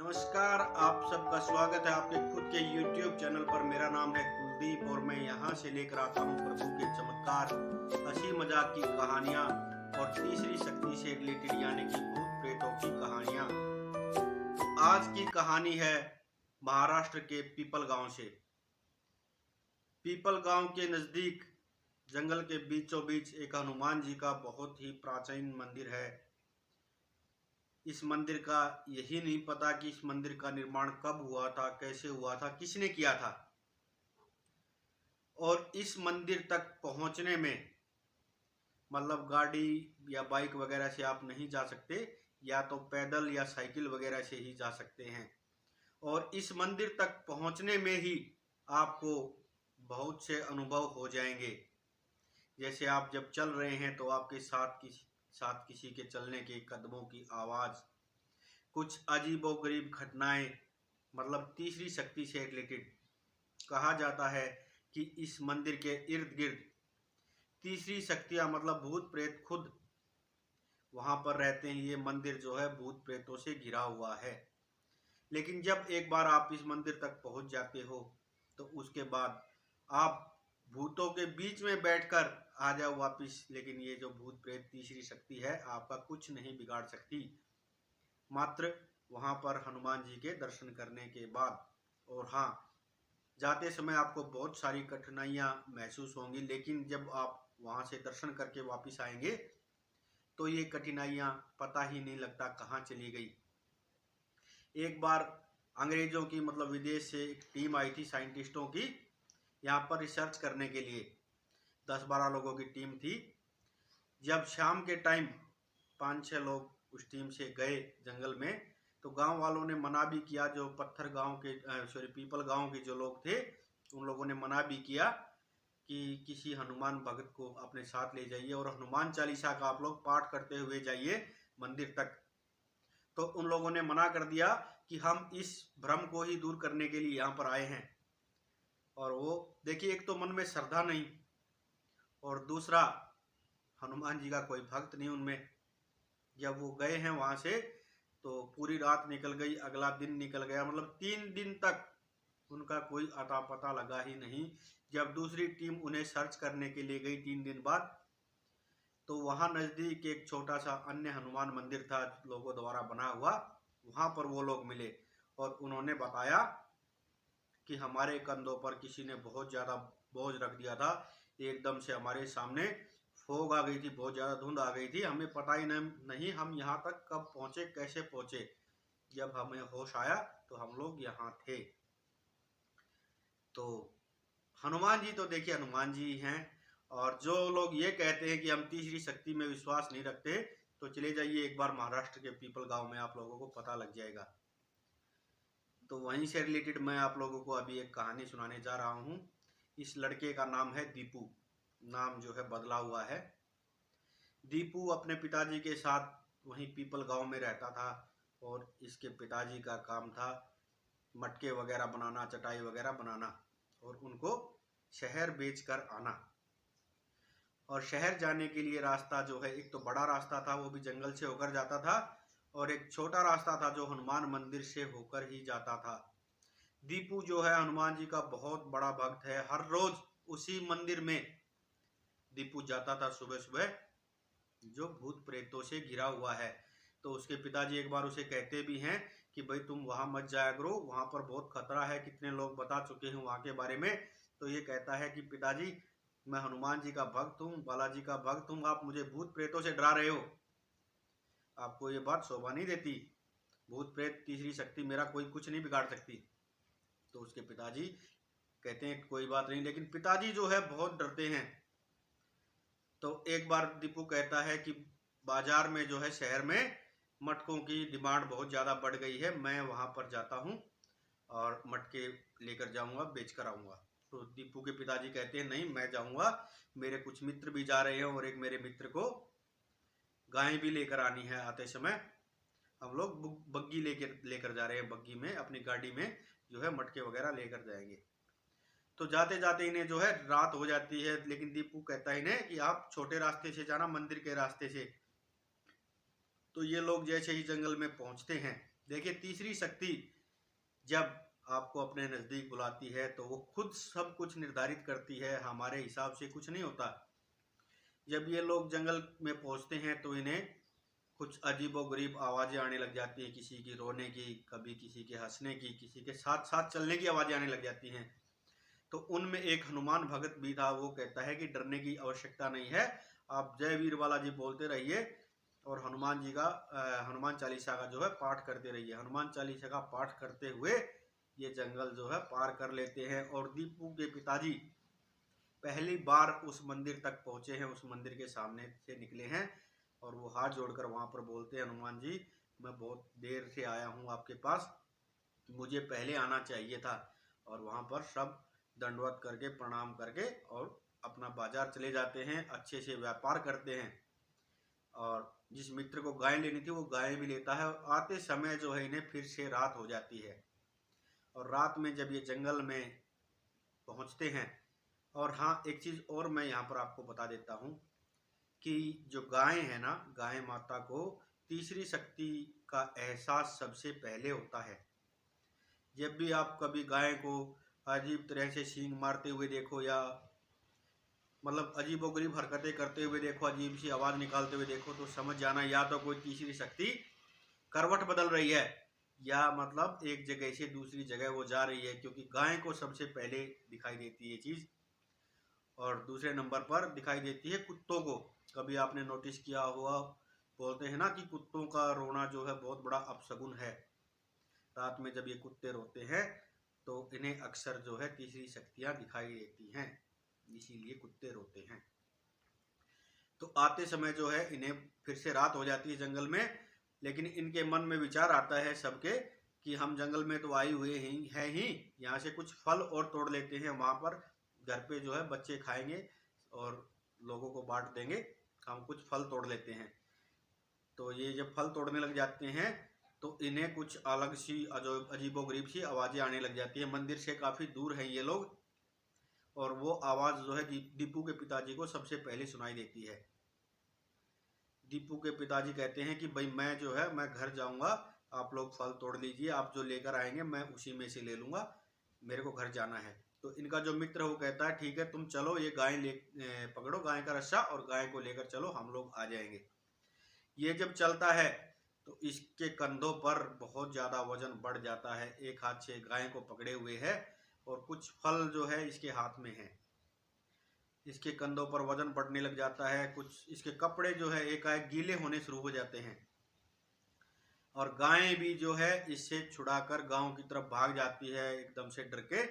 नमस्कार, आप सबका स्वागत है आपके खुद के YouTube चैनल पर। मेरा नाम है कुलदीप और मैं यहाँ से लेकर आता हूँ प्रभु के चमत्कार, हंसी मजाक की कहानियाँ और तीसरी शक्ति से रिलेटेड यानी कि भूत प्रेतों की कहानियाँ। तो आज की कहानी है महाराष्ट्र के पीपल गांव से। पीपल गांव के नज़दीक जंगल के बीचों बीच एक हनुमान जी का बहुत ही प्राचीन मंदिर है। इस मंदिर का यही नहीं पता कि इस मंदिर का निर्माण कब हुआ था, कैसे हुआ था, किसने किया था। और इस मंदिर तक पहुंचने में मतलब गाड़ी या बाइक वगैरह से आप नहीं जा सकते, या तो पैदल या साइकिल वगैरह से ही जा सकते हैं। और इस मंदिर तक पहुंचने में ही आपको बहुत से अनुभव हो जाएंगे। जैसे आप जब चल रहे हैं तो आपके साथ किसी के चलने के कदमों की आवाज़, कुछ अजीबोगरीब घटनाएं, मतलब तीसरी शक्ति से रिलेटेड। कहा जाता है कि इस मंदिर के इर्द गिर्द तीसरी शक्तियां मतलब भूत प्रेत खुद वहां पर रहते हैं। ये मंदिर जो है भूत प्रेतों से घिरा हुआ है। लेकिन जब एक बार आप इस मंदिर तक पहुंच जाते हो तो उसके बाद आप भूतों के बीच में बैठकर आ जाओ वापिस, लेकिन ये जो भूत प्रेत तीसरी शक्ति है आपका कुछ नहीं बिगाड़ सकती, मात्र वहां पर हनुमान जी के दर्शन करने के बाद। और हाँ, जाते समय आपको बहुत सारी कठिनाइयां महसूस होंगी, लेकिन जब आप वहां से दर्शन करके वापस आएंगे तो ये कठिनाइयां पता ही नहीं लगता कहाँ चली गई। एक बार अंग्रेजों की मतलब विदेश से एक टीम आई थी साइंटिस्टों की, यहाँ पर रिसर्च करने के लिए 10-12 लोगों की टीम थी। जब शाम के टाइम 5-6 लोग उस टीम से गए जंगल में, तो गांव वालों ने मना भी किया। जो पत्थर गांव के पीपल गांव के जो लोग थे उन लोगों ने मना भी किया कि किसी हनुमान भक्त को अपने साथ ले जाइए और हनुमान चालीसा का आप लोग पाठ करते हुए जाइए मंदिर तक। तो उन लोगों ने मना कर दिया कि हम इस भ्रम को ही दूर करने के लिए यहाँ पर आए हैं। और वो देखिए, एक तो मन में श्रद्धा नहीं और दूसरा हनुमान जी का कोई भक्त नहीं उनमें। जब वो गए हैं वहां से तो पूरी रात निकल गई, अगला दिन निकल गया, मतलब 3 दिन तक उनका कोई अता पता लगा ही नहीं। जब दूसरी टीम उन्हें सर्च करने के लिए गई 3 दिन बाद, तो वहां नजदीक एक छोटा सा अन्य हनुमान मंदिर था लोगों द्वारा बना हुआ, वहां पर वो लोग मिले और उन्होंने बताया कि हमारे कंधों पर किसी ने बहुत ज़्यादा बोझ रख दिया था। एकदम से हमारे सामने फोग आ गई थी, बहुत ज़्यादा धुंध आ गई थी, हमें पता ही नहीं हम यहाँ तक कब पहुँचे, कैसे पहुँचे। जब हमें होश आया तो हम लोग यहाँ थे। तो हनुमान जी तो देखिए हनुमान जी हैं। और जो लोग ये कहते हैं कि हम तीसरी शक्ति में विश्वास नहीं रखते, तो चले जाइए एक बार महाराष्ट्र के पीपल गांव में, आप लोगों को पता लग जाएगा। तो वहीं से रिलेटेड मैं आप लोगों को अभी एक कहानी सुनाने जा रहा हूँ। इस लड़के का नाम है दीपू, नाम जो है बदला हुआ है। दीपू अपने पिताजी के साथ वहीं पीपल गांव में रहता था और इसके पिताजी का काम था मटके वगैरह बनाना, चटाई वगैरह बनाना और उनको शहर बेचकर आना। और शहर जाने के लिए रास्ता जो है, एक तो बड़ा रास्ता था वो भी जंगल से होकर जाता था, और एक छोटा रास्ता था जो हनुमान मंदिर से होकर ही जाता था। दीपू जो है हनुमान जी का बहुत बड़ा भक्त है। हर रोज उसी मंदिर में दीपू जाता था सुबह सुबह, जो भूत प्रेतों से घिरा हुआ है। तो उसके पिताजी एक बार उसे कहते भी हैं कि भाई तुम वहां मत जाया करो, वहां पर बहुत खतरा है, कितने लोग बता चुके हैं वहां के बारे में। तो ये कहता है कि पिताजी, मैं हनुमान जी का भक्त हूँ, बालाजी का भक्त हूँ, आप मुझे भूत प्रेतों से डरा रहे हो, आपको ये बात शोभा नहीं देती। भूत प्रेत तीसरी शक्ति मेरा कोई कुछ नहीं बिगाड़ सकती। तो उसके पिताजी कहते हैं कोई बात नहीं, लेकिन पिताजी जो है बहुत डरते हैं। तो एक बार दीपू कहता है कि बाजार में जो है शहर में मटकों की डिमांड बहुत ज़्यादा बढ़ गई है, मैं वहाँ पर जाता हूँ और मटके लेकर जाऊँगा, बेच कर आऊँगा। तो दीपू के पिताजी कहते हैं नहीं, मैं जाऊँगा, मेरे कुछ मित्र भी जा रहे हैं और एक मेरे मित्र को गाय भी लेकर आनी है। आते समय हम लोग बग्गी लेकर जा रहे हैं, बग्गी में अपनी गाड़ी में जो है मटके वगैरह लेकर जाएंगे। तो जाते जाते इन्हें जो है रात हो जाती है, लेकिन दीपू कहता है इन्हें कि आप छोटे रास्ते से जाना, मंदिर के रास्ते से। तो ये लोग जैसे ही जंगल में पहुंचते हैं देखिए, तीसरी शक्ति जब आपको अपने नज़दीक बुलाती है तो वो खुद सब कुछ निर्धारित करती है, हमारे हिसाब से कुछ नहीं होता। जब ये लोग जंगल में पहुंचते हैं तो इन्हें कुछ अजीबोगरीब आवाज़ें आने लग जाती हैं, किसी की रोने की, कभी किसी के हंसने की, किसी के साथ साथ चलने की आवाज़ें आने लग जाती हैं। तो उनमें एक हनुमान भगत भी था, वो कहता है कि डरने की आवश्यकता नहीं है, आप जय वीर बालाजी बोलते रहिए और हनुमान जी का हनुमान चालीसा का जो है पाठ करते रहिए। हनुमान चालीसा का पाठ करते हुए ये जंगल जो है पार कर लेते हैं और दीपू के पिताजी पहली बार उस मंदिर तक पहुंचे हैं, उस मंदिर के सामने से निकले हैं और वो हाथ जोड़कर वहां पर बोलते हैं, हनुमान जी मैं बहुत देर से आया हूं आपके पास, मुझे पहले आना चाहिए था। और वहां पर सब दंडवत करके प्रणाम करके और अपना बाजार चले जाते हैं, अच्छे से व्यापार करते हैं। और जिस मित्र को गाय लेनी थी वो गाय भी लेता है और आते समय जो है इन्हें फिर से रात हो जाती है। और रात में जब ये जंगल में पहुंचते हैं, और हाँ एक चीज़ और मैं यहाँ पर आपको बता देता हूँ कि जो गाय है ना, गाय माता को तीसरी शक्ति का एहसास सबसे पहले होता है। जब भी आप कभी गाय को अजीब तरह से सींग मारते हुए देखो या मतलब अजीबोगरीब हरकतें करते हुए देखो, अजीब सी आवाज़ निकालते हुए देखो, तो समझ जाना या तो कोई तीसरी शक्ति करवट बदल रही है या मतलब एक जगह से दूसरी जगह वो जा रही है, क्योंकि गाय को सबसे पहले दिखाई देती है ये चीज़। और दूसरे नंबर पर दिखाई देती है कुत्तों को। कभी आपने नोटिस किया हुआ, बोलते हैं ना कि कुत्तों का रोना जो है बहुत बड़ा अपशगुन है। रात में जब ये कुत्ते रोते हैं तो इन्हें अक्सर जो है तीसरी शक्तियाँ दिखाई देती हैं, इसीलिए कुत्ते रोते हैं। तो आते समय जो है इन्हें फिर से रात हो जाती है जंगल में, लेकिन इनके मन में विचार आता है सबके कि हम जंगल में तो आए हुए ही यहाँ से कुछ फल और तोड़ लेते हैं, वहाँ पर घर पे जो है बच्चे खाएंगे और लोगों को बांट देंगे, हम कुछ फल तोड़ लेते हैं। तो ये जब फल तोड़ने लग जाते हैं तो इन्हें कुछ अलग सी अजीबोगरीब सी आवाज़ें आने लग जाती है। मंदिर से काफ़ी दूर हैं ये लोग और वो आवाज़ जो है दीपू के पिताजी को सबसे पहले सुनाई देती है। दीपू के पिताजी कहते हैं कि भाई मैं जो है मैं घर जाऊंगा, आप लोग फल तोड़ लीजिए, आप जो लेकर आएंगे मैं उसी में से ले लूँगा, मेरे को घर जाना है। तो इनका जो मित्र वो कहता है ठीक है तुम चलो, ये गाय पकड़ो गाय का रस्सा और गाय को लेकर चलो, हम लोग आ जाएंगे। ये जब चलता है तो इसके कंधों पर बहुत ज़्यादा वजन बढ़ जाता है, एक हाथ से गाय को पकड़े हुए है और कुछ फल जो है इसके हाथ में है। इसके कंधों पर वजन बढ़ने लग जाता है, कुछ इसके कपड़े जो है एकाएक गीले होने शुरू हो जाते हैं और गाय भी जो है इससे छुड़ाकर गांव की तरफ भाग जाती है एकदम से डर के।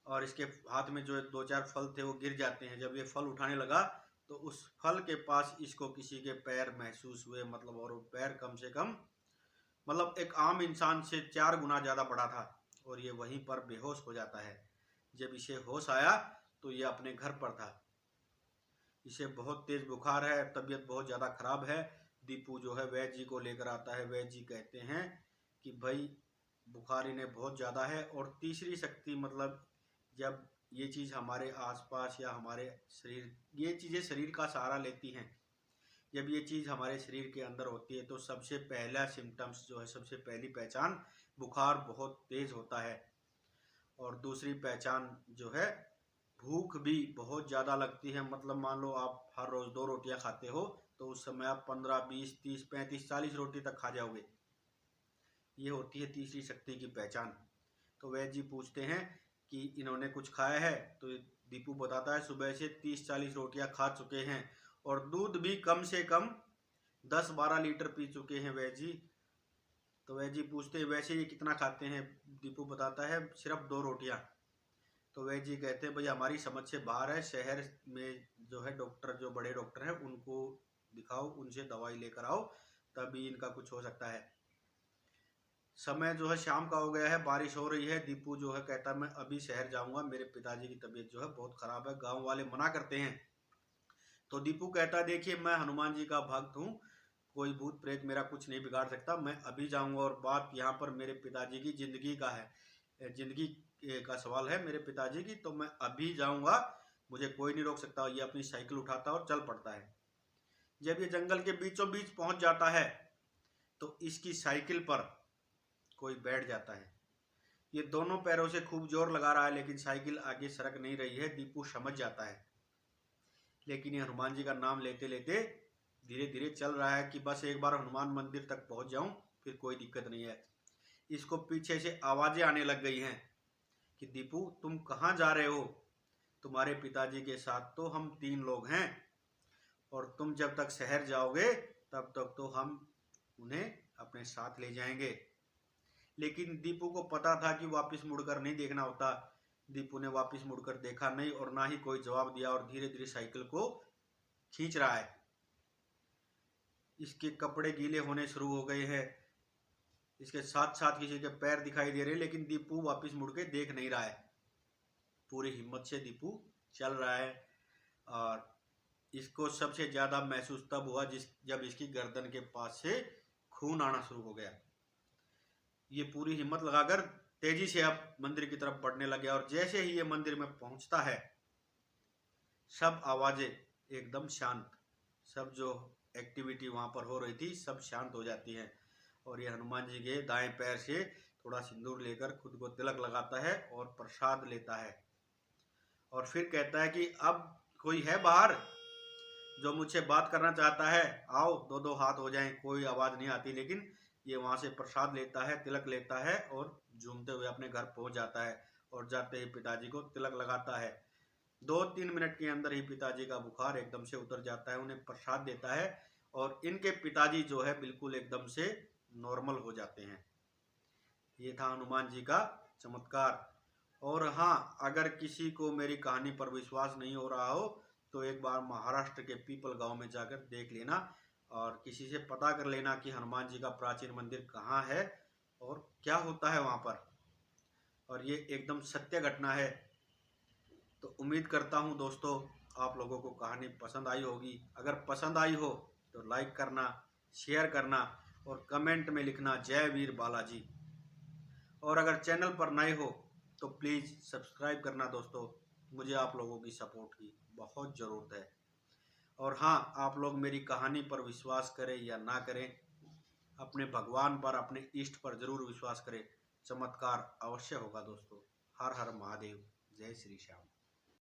और इसके हाथ में जो दो चार फल थे वो गिर जाते हैं। जब ये फल उठाने लगा तो उस फल के पास इसको किसी के पैर महसूस हुए, मतलब और वो पैर कम से कम मतलब एक आम इंसान से 4 गुना ज़्यादा बड़ा था और ये वहीं पर बेहोश हो जाता है। जब इसे होश आया तो ये अपने घर पर था। इसे बहुत तेज बुखार है, तबीयत बहुत ज़्यादा खराब है। दीपू जो है वैद्य जी को लेकर आता है। वैद्य जी कहते हैं कि भाई बुखार इन्हें बहुत ज़्यादा है और तीसरी शक्ति मतलब जब ये चीज़ हमारे आसपास या हमारे शरीर, ये चीज़ें शरीर का सहारा लेती हैं, जब ये चीज़ हमारे शरीर के अंदर होती है तो सबसे पहला सिम्टम्स जो है, सबसे पहली पहचान बुखार बहुत तेज़ होता है। और दूसरी पहचान जो है भूख भी बहुत ज़्यादा लगती है। मतलब मान लो आप हर रोज़ 2 रोटियां खाते हो तो उस समय आप 15, 20, 30, 35, 40 रोटी तक खा जाओगे। ये होती है तीसरी शक्ति की पहचान। तो वैद्य जी पूछते हैं कि इन्होंने कुछ खाया है, तो दीपू बताता है सुबह से 30-40 रोटियां खा चुके हैं और दूध भी कम से कम 10-12 लीटर पी चुके हैं वैद्य जी। तो वैद्य जी पूछते हैं वैसे ये कितना खाते हैं, दीपू बताता है सिर्फ 2 रोटियां। तो वैद्य जी कहते हैं भाई हमारी समझ से बाहर है, शहर में जो है डॉक्टर, जो बड़े डॉक्टर हैं उनको दिखाओ, उनसे दवाई लेकर आओ, तभी इनका कुछ हो सकता है। समय जो है शाम का हो गया है, बारिश हो रही है। दीपू जो है कहता है मैं अभी शहर जाऊंगा, मेरे पिताजी की तबीयत जो है बहुत खराब है, गांव वाले मना करते हैं। तो दीपू कहता है देखिए मैं हनुमान जी का भक्त हूँ, कोई भूत प्रेत मेरा कुछ नहीं बिगाड़ सकता, मैं अभी जाऊंगा। और बात यहाँ पर मेरे पिताजी की जिंदगी का है, जिंदगी का सवाल है मेरे पिताजी की, तो मैं अभी जाऊंगा, मुझे कोई नहीं रोक सकता। ये अपनी साइकिल उठाता है और चल पड़ता है। जब ये जंगल के बीचों बीच पहुंच जाता है तो इसकी साइकिल पर कोई बैठ जाता है। ये दोनों पैरों से खूब जोर लगा रहा है, लेकिन साइकिल आगे सरक नहीं रही है। दीपू समझ जाता है, लेकिन ये हनुमान जी का नाम लेते लेते धीरे धीरे चल रहा है कि बस एक बार हनुमान मंदिर तक पहुंच जाऊं, फिर कोई दिक्कत नहीं है। इसको पीछे से आवाजें आने लग गई हैं कि दीपू तुम कहाँ जा रहे हो? तुम्हारे पिताजी के साथ तो हम 3 लोग हैं, और तुम जब तक शहर जाओगे तब तक तो हम उन्हें अपने साथ ले जाएंगे। लेकिन दीपू को पता था कि वापस मुड़कर नहीं देखना होता। दीपू ने वापस मुड़कर देखा नहीं और ना ही कोई जवाब दिया, और धीरे धीरे साइकिल को खींच रहा है। इसके कपड़े गीले होने शुरू हो गए हैं, इसके साथ साथ किसी के पैर दिखाई दे रहे हैं, लेकिन दीपू वापस मुड़ के देख नहीं रहा है। पूरी हिम्मत से दीपू चल रहा है, और इसको सबसे ज्यादा महसूस तब हुआ जब इसकी गर्दन के पास से खून आना शुरू हो गया। ये पूरी हिम्मत लगाकर तेजी से अब मंदिर की तरफ बढ़ने लगे, और जैसे ही ये मंदिर में पहुंचता है, सब आवाजें एकदम शांत, सब जो एक्टिविटी वहां पर हो रही थी सब शांत हो जाती है। और ये हनुमान जी के दाएं पैर से थोड़ा सिंदूर लेकर खुद को तिलक लगाता है और प्रसाद लेता है, और फिर कहता है कि अब कोई है बाहर जो मुझसे बात करना चाहता है? आओ, दो दो हाथ हो जाएं। कोई आवाज नहीं आती, लेकिन ये वहां से प्रसाद लेता है, तिलक लेता है, और झूमते हुए अपने घर पहुंच जाता है। और जाते ही पिताजी को तिलक लगाता है। 2-3 मिनट के अंदर ही पिताजी का बुखार एकदम से उतर जाता है, उन्हें प्रसाद देता है, और इनके पिताजी जो है बिल्कुल एकदम से नॉर्मल हो जाते हैं। ये था हनुमान जी का चमत्कार। और हाँ, अगर किसी को मेरी कहानी पर विश्वास नहीं हो रहा हो तो एक बार महाराष्ट्र के पीपल गांव में जाकर देख लेना, और किसी से पता कर लेना कि हनुमान जी का प्राचीन मंदिर कहाँ है और क्या होता है वहाँ पर। और ये एकदम सत्य घटना है। तो उम्मीद करता हूँ दोस्तों, आप लोगों को कहानी पसंद आई होगी। अगर पसंद आई हो तो लाइक करना, शेयर करना, और कमेंट में लिखना जय वीर बालाजी। और अगर चैनल पर नए हो तो प्लीज़ सब्सक्राइब करना दोस्तों। मुझे आप लोगों की सपोर्ट की बहुत ज़रूरत है। और हाँ, आप लोग मेरी कहानी पर विश्वास करें या ना करें, अपने भगवान पर, अपने इष्ट पर ज़रूर विश्वास करें। चमत्कार अवश्य होगा दोस्तों। हर हर महादेव, जय श्री श्याम।